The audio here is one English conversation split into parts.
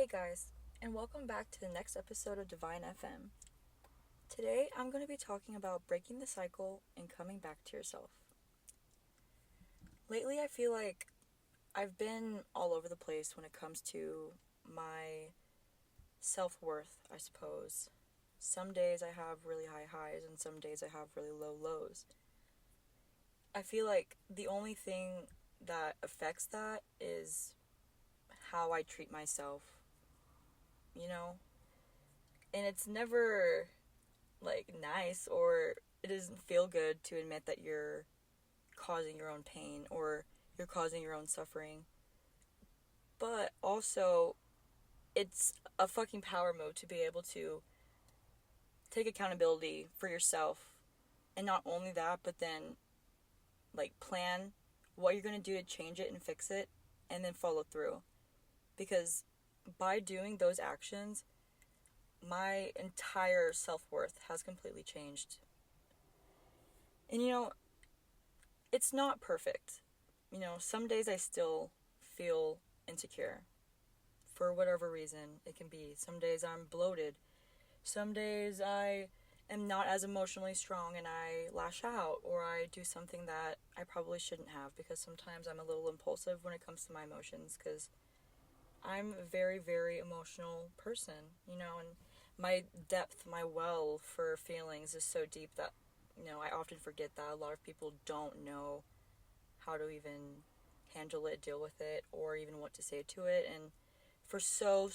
Hey guys, and welcome back to the next episode of Divine FM. Today I'm going to be talking about breaking the cycle and coming back to yourself. Lately I feel like I've been all over the place when it comes to my self-worth, I suppose. Some days I have really high highs and some days I have really low lows. I feel like the only thing that affects that is how I treat myself, you know? And it's never nice, or it doesn't feel good to admit that you're causing your own pain or you're causing your own suffering. But also, it's a fucking power move to be able to take accountability for yourself. And not only that, but then plan what you're going to do to change it and fix it, and then follow through. Because by doing those actions, my entire self-worth has completely changed. And it's not perfect. Some days I still feel insecure for whatever reason it can be. Some days I'm bloated. Some days I am not as emotionally strong and I lash out, or I do something that I probably shouldn't have, because sometimes I'm a little impulsive when it comes to my emotions, because I'm a very, very emotional person, and my depth, my well for feelings is so deep that, I often forget that a lot of people don't know how to even handle it, deal with it, or even what to say to it. And for so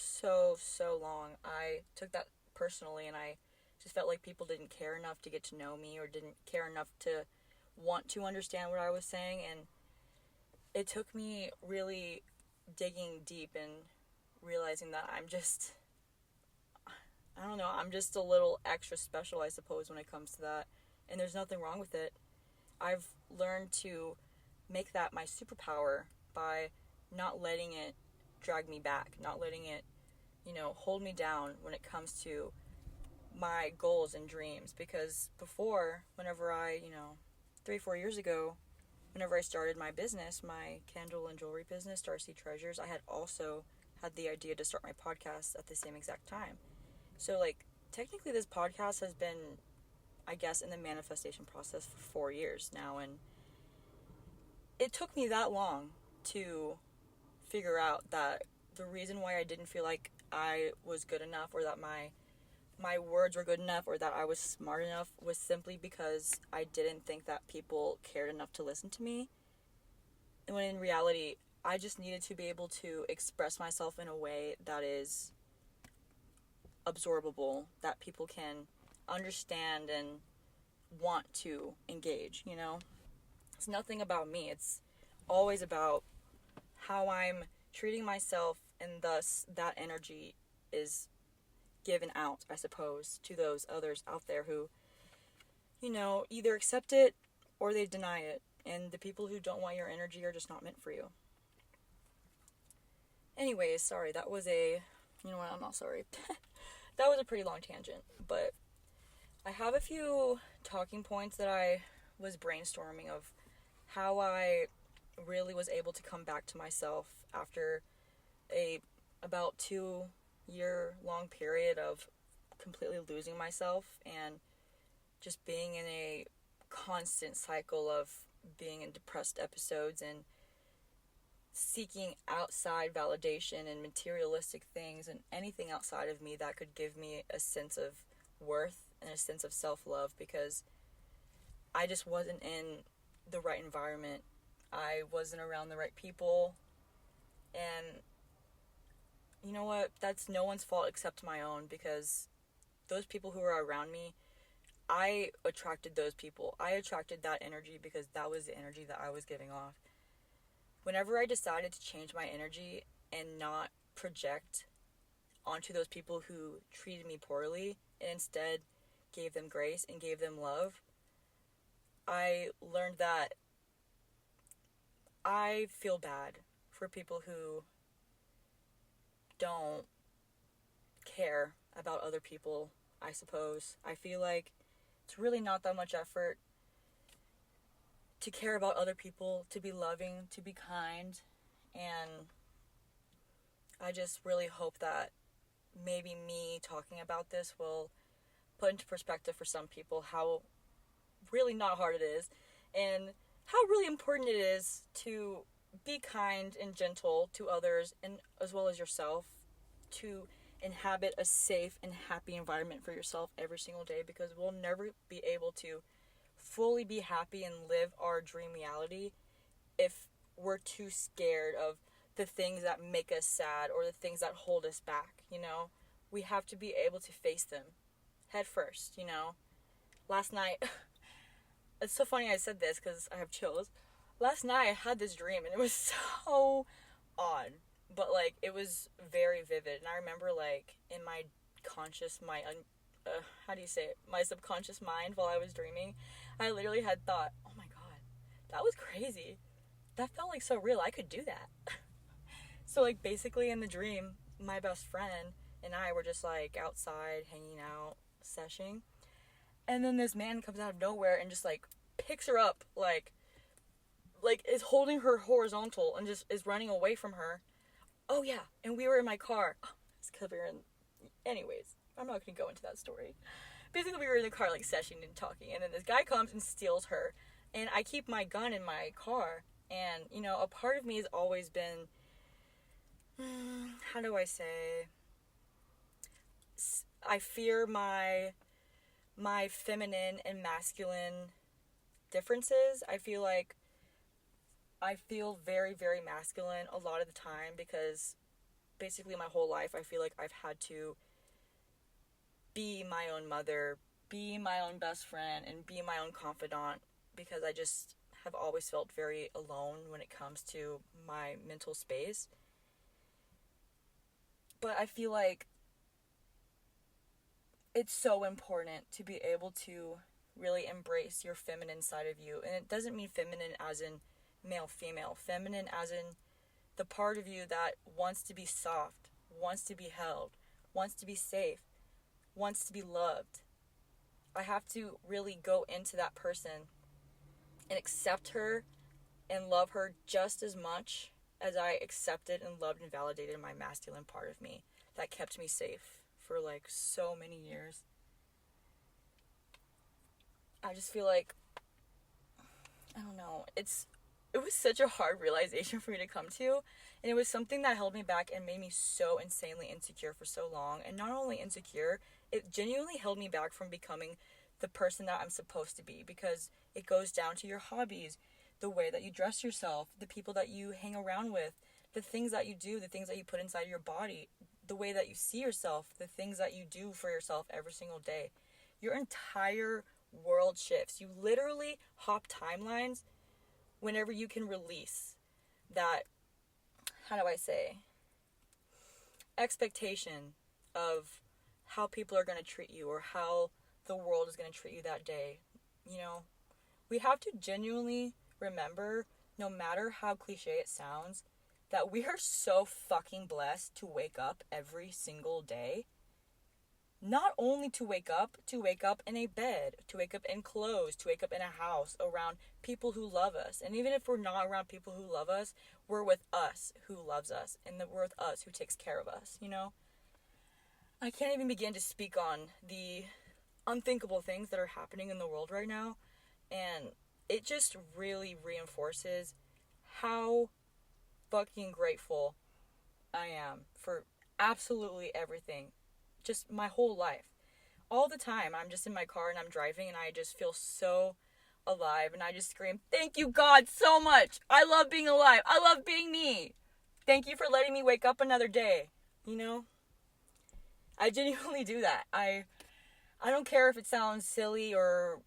long, I took that personally, and I just felt like people didn't care enough to get to know me, or didn't care enough to want to understand what I was saying. And it took me really digging deep and realizing that I'm just a little extra special, I suppose, when it comes to that. And there's nothing wrong with it. I've learned to make that my superpower by not letting it drag me back, not letting it, hold me down when it comes to my goals and dreams. Because before, whenever I, 3-4 years ago, whenever I started my business, my candle and jewelry business, Darcy Treasures, I had also had the idea to start my podcast at the same exact time. So, technically this podcast has been, I guess, in the manifestation process for 4 years now, and it took me that long to figure out that the reason why I didn't feel like I was good enough, or that my words were good enough, or that I was smart enough, was simply because I didn't think that people cared enough to listen to me. And when in reality, I just needed to be able to express myself in a way that is absorbable, that people can understand and want to engage, It's nothing about me. It's always about how I'm treating myself, and thus that energy is given out, I suppose, to those others out there who, either accept it or they deny it. And the people who don't want your energy are just not meant for you. Anyways, sorry, that was I'm not sorry. That was a pretty long tangent, but I have a few talking points that I was brainstorming of how I really was able to come back to myself after a about 2-year long period of completely losing myself and just being in a constant cycle of being in depressed episodes and seeking outside validation and materialistic things and anything outside of me that could give me a sense of worth and a sense of self-love, because I just wasn't in the right environment. I wasn't around the right people. And you know what? That's no one's fault except my own, because those people who were around me, I attracted those people. I attracted that energy because that was the energy that I was giving off. Whenever I decided to change my energy and not project onto those people who treated me poorly, and instead gave them grace and gave them love, I learned that I feel bad for people who don't care about other people, I suppose. I feel like it's really not that much effort to care about other people, to be loving, to be kind, and I just really hope that maybe me talking about this will put into perspective for some people how really not hard it is, and how really important it is to be kind and gentle to others, and as well as yourself, to inhabit a safe and happy environment for yourself every single day, because we'll never be able to fully be happy and live our dream reality if we're too scared of the things that make us sad or the things that hold us back, you know? We have to be able to face them head first, you know? Last night, it's so funny I said this because I have chills. Last night I had this dream and it was so odd, but like it was very vivid. And I remember like in my how do you say it? My subconscious mind while I was dreaming, I literally had thought, oh my god, that was crazy. That felt like so real. I could do that. So like basically in the dream, my best friend and I were just like outside hanging out, seshing. And then this man comes out of nowhere and just like picks her up, like is holding her horizontal and just is running away from her. Oh yeah, and we were in my car. Oh, it's because we were in. Anyways, I'm not gonna go into that story. Basically, we were in the car like seshing and talking, and then this guy comes and steals her, and I keep my gun in my car, and you know, a part of me has always been, how do I say? I fear my feminine and masculine differences. I feel very, very masculine a lot of the time because basically my whole life I feel like I've had to be my own mother, be my own best friend, and be my own confidant because I just have always felt very alone when it comes to my mental space. But I feel like it's so important to be able to really embrace your feminine side of you. And it doesn't mean feminine as in male, female. Feminine as in the part of you that wants to be soft, wants to be held, wants to be safe, wants to be loved. I have to really go into that person and accept her and love her just as much as I accepted and loved and validated my masculine part of me that kept me safe for like so many years. I just feel like, I don't know, it was such a hard realization for me to come to, and it was something that held me back and made me so insanely insecure for so long. And not only insecure, it genuinely held me back from becoming the person that I'm supposed to be, because it goes down to your hobbies, the way that you dress yourself, the people that you hang around with, the things that you do, the things that you put inside your body, the way that you see yourself, the things that you do for yourself every single day. Your entire world shifts. You literally hop timelines whenever you can release that, how do I say, expectation of how people are going to treat you or how the world is going to treat you that day. You know, we have to genuinely remember, no matter how cliche it sounds, that we are so fucking blessed to wake up every single day. Not only to wake up in a bed, to wake up in clothes, to wake up in a house around people who love us. And even if we're not around people who love us, we're with us who loves us, and we're with us who takes care of us, you know? I can't even begin to speak on the unthinkable things that are happening in the world right now, and it just really reinforces how fucking grateful I am for absolutely everything. Just my whole life. All the time, I'm just in my car and I'm driving and I just feel so alive and I just scream, thank you God so much. I love being alive. I love being me. Thank you for letting me wake up another day. You know? I genuinely do that. I don't care if it sounds silly or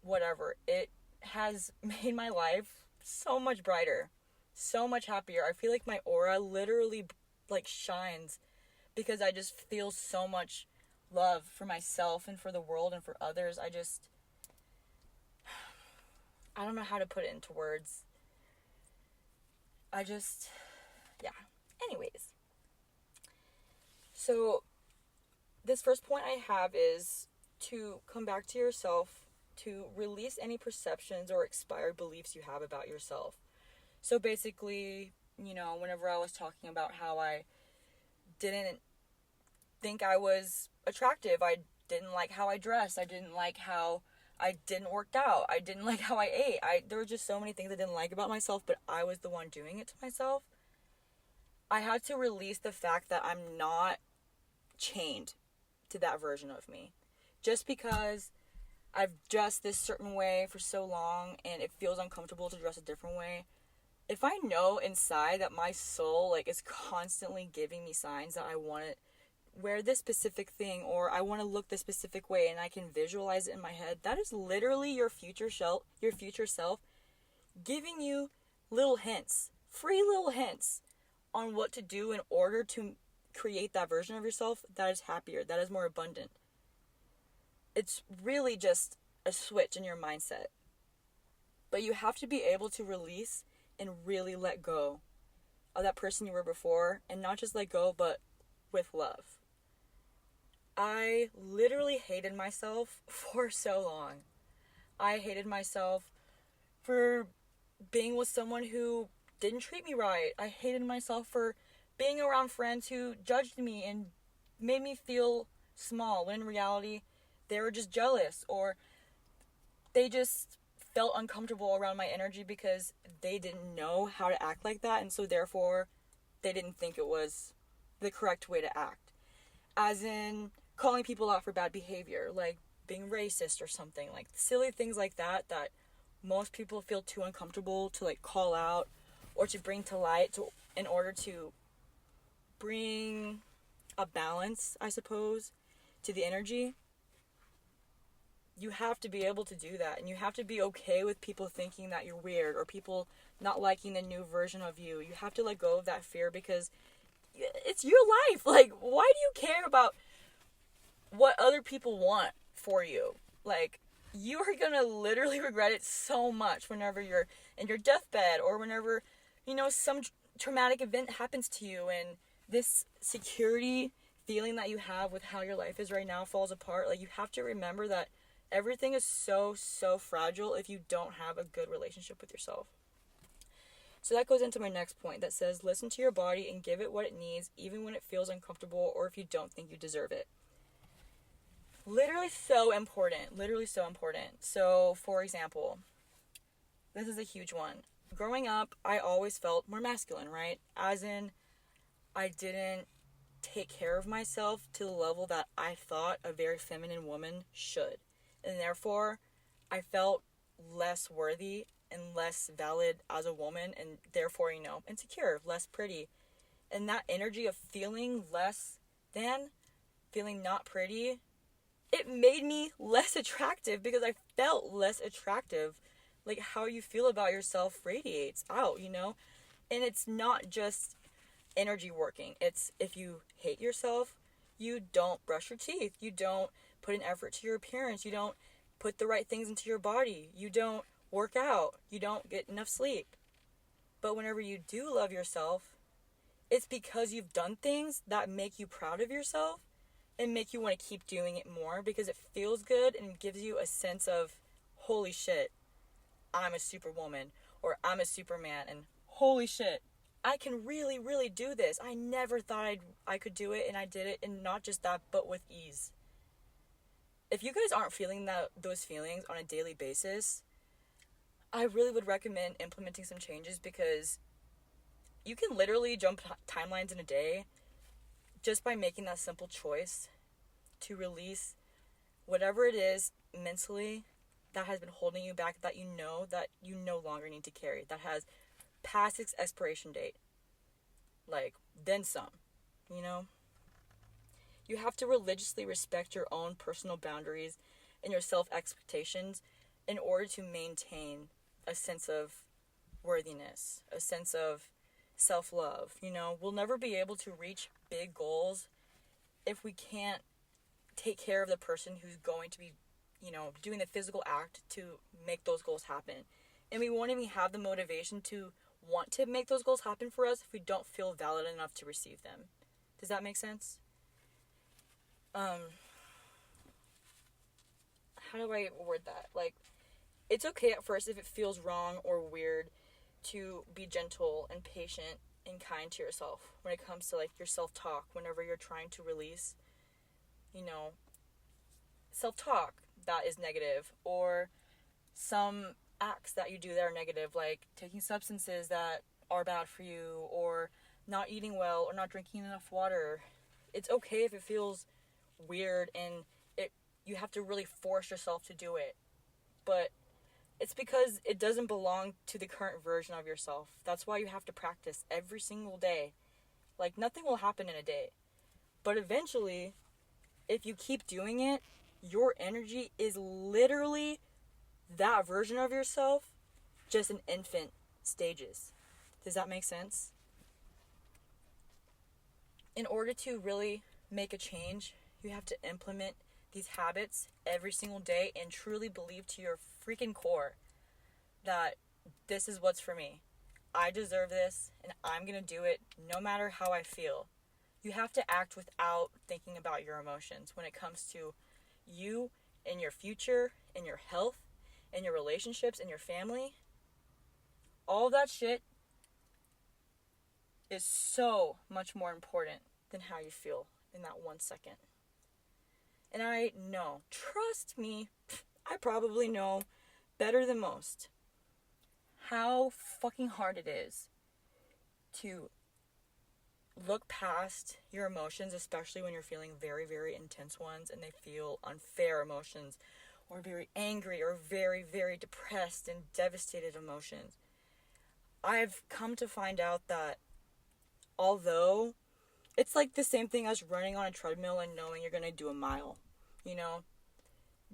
whatever. It has made my life so much brighter, so much happier. I feel like my aura literally like shines because I just feel so much love for myself and for the world and for others. I don't know how to put it into words. Yeah. Anyways. So, this first point I have is to come back to yourself, to release any perceptions or expired beliefs you have about yourself. So basically, you know, whenever I was talking about how I didn't think I was attractive. I didn't like how I dressed. I didn't like how I didn't work out. I didn't like how I ate. There were just so many things I didn't like about myself, but I was the one doing it to myself. I had to release the fact that I'm not chained to that version of me. Just because I've dressed this certain way for so long and it feels uncomfortable to dress a different way, if I know inside that my soul like is constantly giving me signs that I want to wear this specific thing or I want to look this specific way and I can visualize it in my head, that is literally your future self giving you little hints, free little hints on what to do in order to create that version of yourself that is happier, that is more abundant. It's really just a switch in your mindset. But you have to be able to release and really let go of that person you were before, and not just let go, but with love. I literally hated myself for so long. I hated myself for being with someone who didn't treat me right. I hated myself for being around friends who judged me and made me feel small, when in reality they were just jealous, or they just felt uncomfortable around my energy because they didn't know how to act like that, and so therefore they didn't think it was the correct way to act. As in calling people out for bad behavior, like being racist or something, like silly things like that most people feel too uncomfortable to like call out or to bring to light in order to bring a balance, I suppose, to the energy. You have to be able to do that, and you have to be okay with people thinking that you're weird or people not liking the new version of you. You have to let go of that fear because it's your life. Like, why do you care about what other people want for you? Like, you are gonna literally regret it so much whenever you're in your deathbed or whenever, some traumatic event happens to you and this security feeling that you have with how your life is right now falls apart. Like, you have to remember that everything is so, so fragile if you don't have a good relationship with yourself. So that goes into my next point that says, listen to your body and give it what it needs, even when it feels uncomfortable or if you don't think you deserve it. Literally so important. So, for example, this is a huge one. Growing up, I always felt more masculine, right? As in, I didn't take care of myself to the level that I thought a very feminine woman should. And therefore, I felt less worthy and less valid as a woman, and therefore, insecure, less pretty. And that energy of feeling less than, feeling not pretty, it made me less attractive because I felt less attractive. Like, how you feel about yourself radiates out, And it's not just energy working. It's if you hate yourself, you don't brush your teeth. You don't put an effort to your appearance. You don't put the right things into your body. You don't work out. You don't get enough sleep. But whenever you do love yourself, it's because you've done things that make you proud of yourself and make you want to keep doing it more because it feels good and gives you a sense of, holy shit, I'm a superwoman, or I'm a superman, and holy shit, I can really, really do this. I never thought I could do it, and I did it, and not just that, but with ease. If you guys aren't feeling those feelings on a daily basis, I really would recommend implementing some changes because you can literally jump timelines in a day just by making that simple choice to release whatever it is mentally that has been holding you back, that you no longer need to carry, that has past its expiration date. Like, then some, You have to religiously respect your own personal boundaries and your self-expectations in order to maintain a sense of worthiness, a sense of self-love. We'll never be able to reach big goals if we can't take care of the person who's going to be, doing the physical act to make those goals happen. And we won't even have the motivation to want to make those goals happen for us if we don't feel valid enough to receive them. Does that make sense? How do I word that? Like, it's okay at first if it feels wrong or weird to be gentle and patient and kind to yourself when it comes to like your self-talk whenever you're trying to release, you know, self-talk that is negative, or some acts that you do that are negative, like taking substances that are bad for you, or not eating well, or not drinking enough water. It's okay if it feels weird and you have to really force yourself to do it. But it's because it doesn't belong to the current version of yourself. That's why you have to practice every single day. Like, nothing will happen in a day. But eventually, if you keep doing it, your energy is literally that version of yourself, just in infant stages. Does that make sense? In order to really make a change, you have to implement these habits every single day and truly believe to your freaking core that this is what's for me. I deserve this, and I'm going to do it no matter how I feel. You have to act without thinking about your emotions when it comes to you and your future and your health and your relationships and your family. All that shit is so much more important than how you feel in that 1 second. And I know, trust me, I probably know better than most how fucking hard it is to look past your emotions, especially when you're feeling very, very intense ones and they feel unfair emotions, or very angry, or very, very depressed and devastated emotions. I've come to find out that although it's like the same thing as running on a treadmill and knowing you're going to do a mile, you know,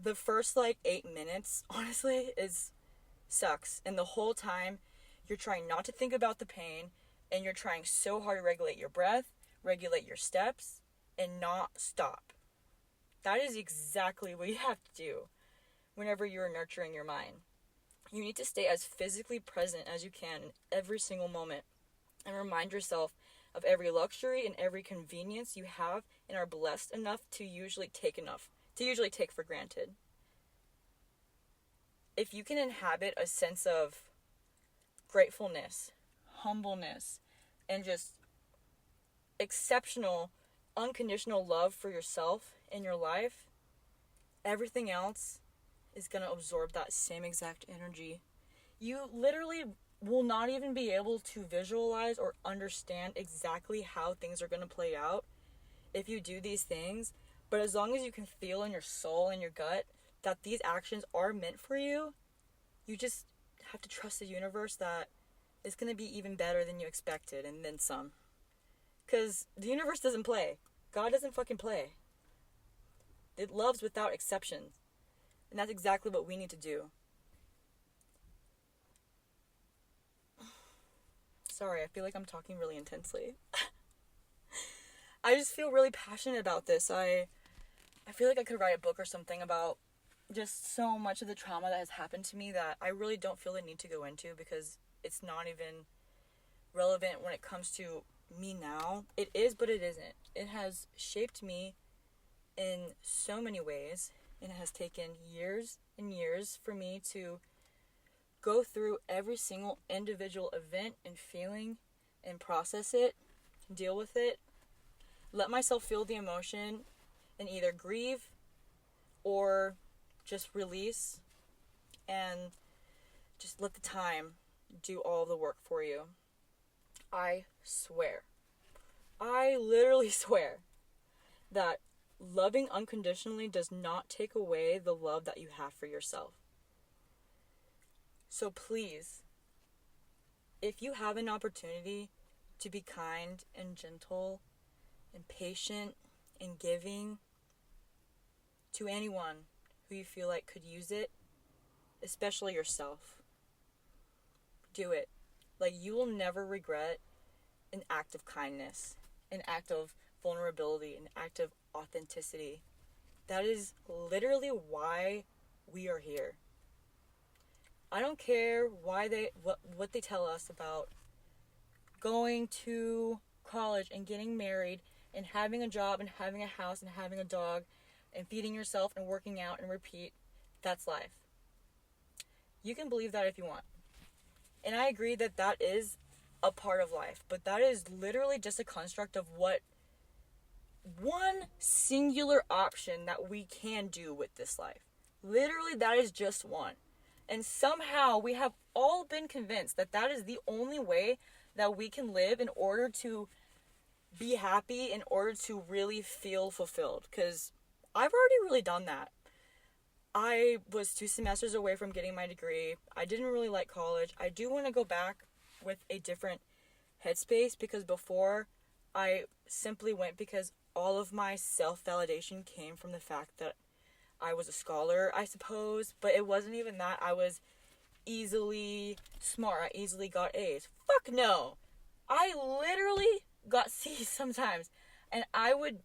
the first like 8 minutes, honestly, sucks. And the whole time you're trying not to think about the pain, and you're trying so hard to regulate your breath, regulate your steps, and not stop. That is exactly what you have to do whenever you're nurturing your mind. You need to stay as physically present as you can in every single moment, and remind yourself of every luxury and every convenience you have and are blessed enough to usually take for granted. If you can inhabit a sense of gratefulness, humbleness, and just exceptional, unconditional love for yourself in your life, everything else is going to absorb that same exact energy. You literally will not even be able to visualize or understand exactly how things are going to play out if you do these things. But as long as you can feel in your soul and your gut that these actions are meant for you, you just have to trust the universe that it's going to be even better than you expected, and then some. Because the universe doesn't play. God doesn't fucking play. It loves without exceptions. And that's exactly what we need to do. Sorry, I feel like I'm talking really intensely. I just feel really passionate about this. I feel like I could write a book or something about just so much of the trauma that has happened to me that I really don't feel the need to go into, because it's not even relevant when it comes to me now. It is, but it isn't. It has shaped me in so many ways, and it has taken years and years for me to go through every single individual event and feeling and process it, deal with it, let myself feel the emotion, and either grieve or just release, and just let the time do all the work for you. I swear, I literally swear that loving unconditionally does not take away the love that you have for yourself. So please, if you have an opportunity to be kind and gentle and patient and giving to anyone who you feel like could use it, especially yourself, do it. Like, you will never regret an act of kindness, an act of vulnerability, an act of authenticity. That is literally why we are here. I don't care what they tell us about going to college and getting married and having a job and having a house and having a dog and feeding yourself and working out and repeat. That's life. You can believe that if you want. And I agree that is a part of life, but that is literally just a construct of what one singular option that we can do with this life. Literally, that is just one. And somehow we have all been convinced that that is the only way that we can live in order to be happy, in order to really feel fulfilled. Because I've already really done that. I was 2 semesters away from getting my degree. I didn't really like college. I do want to go back with a different headspace, because before I simply went because all of my self-validation came from the fact that I was a scholar, I suppose. But it wasn't even that. I was easily smart. I easily got A's. Fuck no. I literally got C's sometimes. And I would...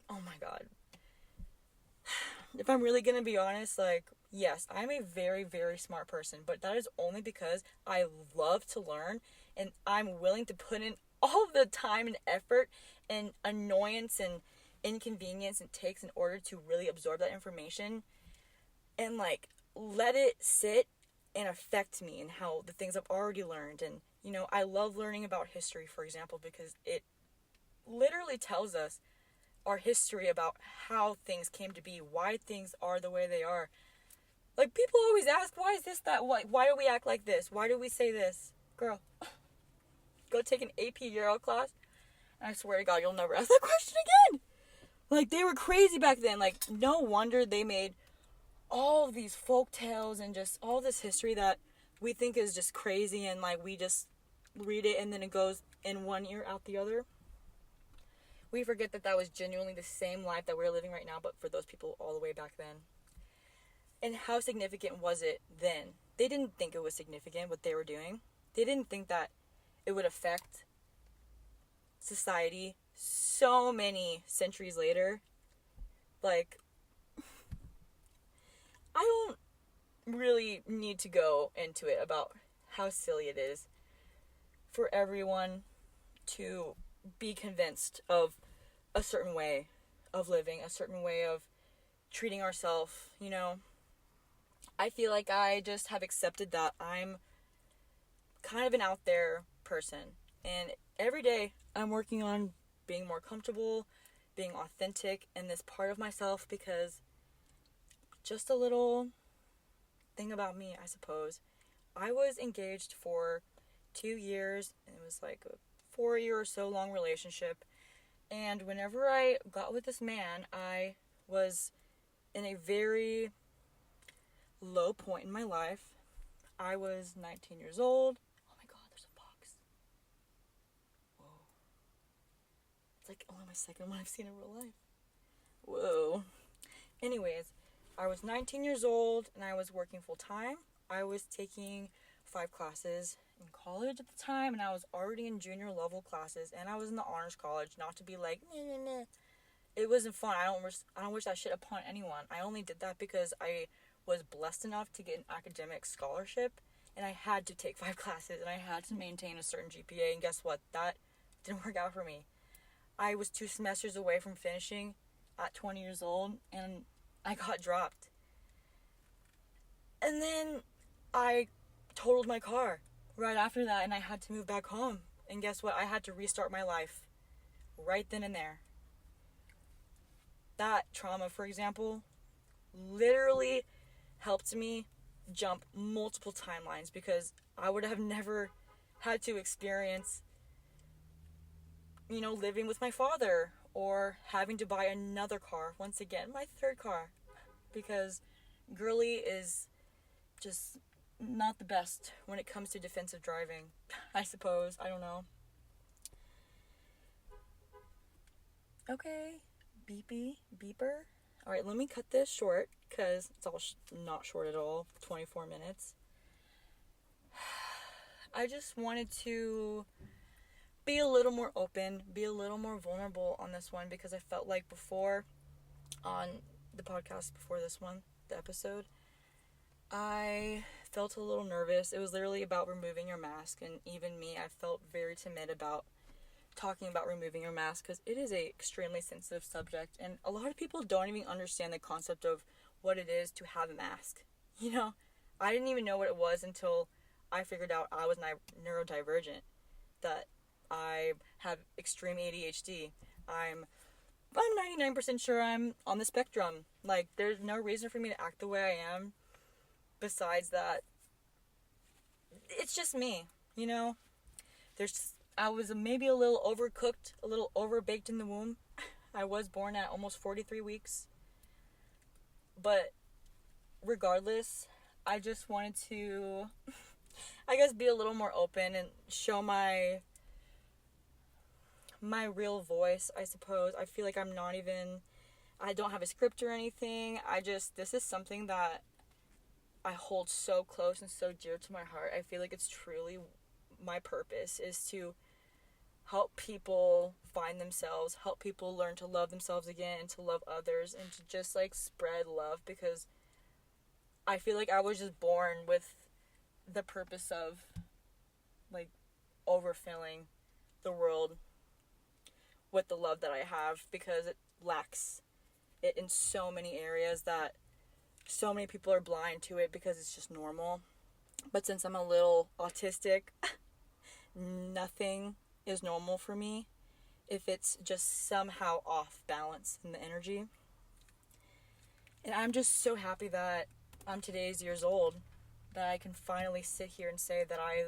Oh my god. If I'm really gonna be honest, like, yes, I'm a very, very smart person. But that is only because I love to learn. And I'm willing to put in all the time and effort and annoyance and inconvenience it takes in order to really absorb that information. And, like, let it sit and affect me and how the things I've already learned. And, you know, I love learning about history, for example, because it literally tells us our history about how things came to be, why things are the way they are. Like, people always ask, why is this that? Why do we act like this? Why do we say this? Girl, go take an AP Euro class, and I swear to God, you'll never ask that question again. Like, they were crazy back then. Like, no wonder they made all of these folk tales and just all this history that we think is just crazy, and, like, we just read it and then it goes in one ear out the other. We forget that that was genuinely the same life that we're living right now, but for those people all the way back then. And how significant was it then? They didn't think it was significant what they were doing. They didn't think that it would affect society so many centuries later. Like, I don't really need to go into it about how silly it is for everyone to be convinced of a certain way of living, a certain way of treating ourselves, you know. I feel like I just have accepted that I'm kind of an out there person, and every day I'm working on being more comfortable, being authentic in this part of myself, because just a little thing about me, I suppose. I was engaged for 2 years, and it was like a 4-year or so long relationship. And whenever I got with this man, I was in a very low point in my life. I was 19 years old. Oh my god, there's a fox. Whoa. It's like only my second one I've seen in real life. Whoa. Anyways, I was 19 years old and I was working full time. I was taking 5 classes in college at the time, and I was already in junior level classes, and I was in the honors college. Not to be like, nah. It wasn't fun. I don't wish that shit upon anyone. I only did that because I was blessed enough to get an academic scholarship, and I had to take 5 classes, and I had to maintain a certain GPA, and guess what? That didn't work out for me. I was 2 semesters away from finishing at 20 years old, and I got dropped. And then I totaled my car right after that, and I had to move back home. And guess what? I had to restart my life right then and there. That trauma, for example, literally helped me jump multiple timelines, because I would have never had to experience, you know, living with my father or having to buy another car. Once again, my 3rd car, because girly is just not the best when it comes to defensive driving, I suppose. I don't know. Okay, beeper. Alright, let me cut this short, because it's all not short at all. 24 minutes. I just wanted to be a little more open, be a little more vulnerable on this one, because I felt like before, on the podcast before this one, the episode, I felt a little nervous. It was literally about removing your mask, and even me, I felt very timid about talking about removing your mask, because it is a extremely sensitive subject, and a lot of people don't even understand the concept of what it is to have a mask. You know, I didn't even know what it was until I figured out I was neurodivergent. that I have extreme ADHD. I'm 99% sure I'm on the spectrum. Like, there's no reason for me to act the way I am. Besides that, it's just me, you know? I was maybe a little overcooked, a little overbaked in the womb. I was born at almost 43 weeks. But regardless, I just wanted to, I guess, be a little more open and show my real voice, I suppose. I feel like I don't have a script or anything. This is something that I hold so close and so dear to my heart. I feel like it's truly my purpose is to help people find themselves, help people learn to love themselves again and to love others, and to just like spread love, because I feel like I was just born with the purpose of like overfilling the world with the love that I have, because it lacks it in so many areas that so many people are blind to it because it's just normal. But since I'm a little autistic, nothing is normal for me if it's just somehow off balance in the energy. And I'm just so happy that I'm today's years old, that I can finally sit here and say that I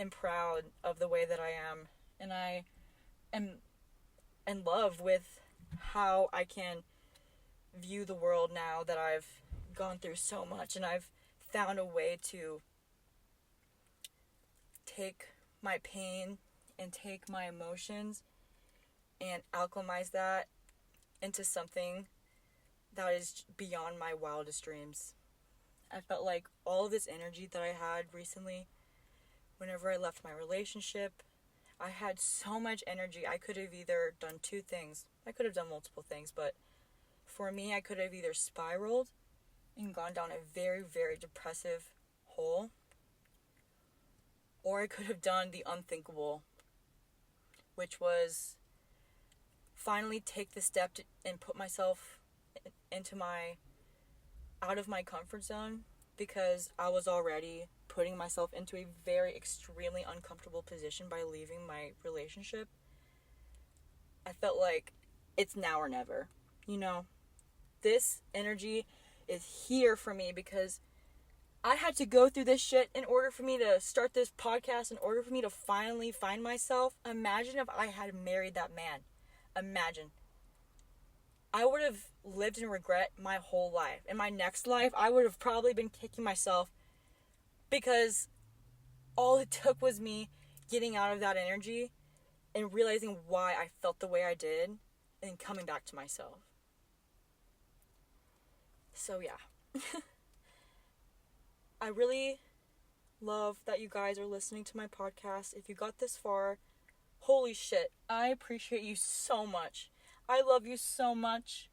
am proud of the way that I am, and I am in love with how I can view the world now that I've gone through so much, and I've found a way to take my pain and take my emotions and alchemize that into something that is beyond my wildest dreams. I felt like all of this energy that I had recently, whenever I left my relationship, I had so much energy. I could have either done two things. I could have done multiple things, but for me, I could have either spiraled and gone down a very, very depressive hole, or I could have done the unthinkable, which was finally take the step and put myself out of my comfort zone, because I was already putting myself into a very extremely uncomfortable position by leaving my relationship. I felt like it's now or never, you know? This energy is here for me because I had to go through this shit in order for me to start this podcast, in order for me to finally find myself. Imagine if I had married that man. Imagine. I would have lived in regret my whole life. In my next life, I would have probably been kicking myself, because all it took was me getting out of that energy and realizing why I felt the way I did and coming back to myself. So yeah. I really love that you guys are listening to my podcast. If you got this far, holy shit, I appreciate you so much. I love you so much.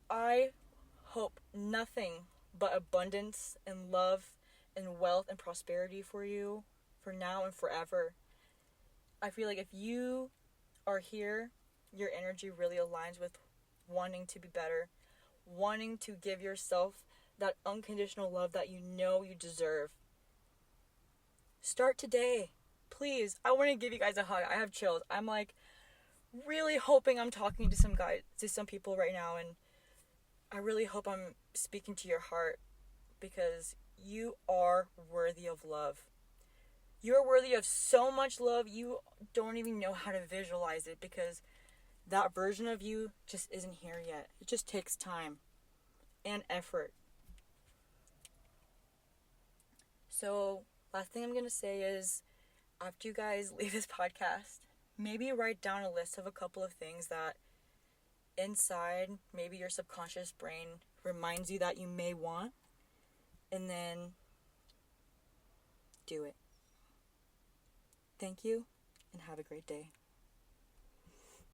I hope nothing but abundance and love and wealth and prosperity for you, for now and forever. I feel like if you are here, your energy really aligns with wanting to be better, wanting to give yourself that unconditional love that you know you deserve. Start today. Please. I want to give you guys a hug. I have chills. I'm like really hoping I'm talking to some people right now, and I really hope I'm speaking to your heart, because you are worthy of love. You are worthy of so much love. You don't even know how to visualize it, because that version of you just isn't here yet. It just takes time and effort. So, last thing I'm going to say is, after you guys leave this podcast, maybe write down a list of a couple of things that inside, maybe your subconscious brain reminds you that you may want, and then do it. Thank you, and have a great day.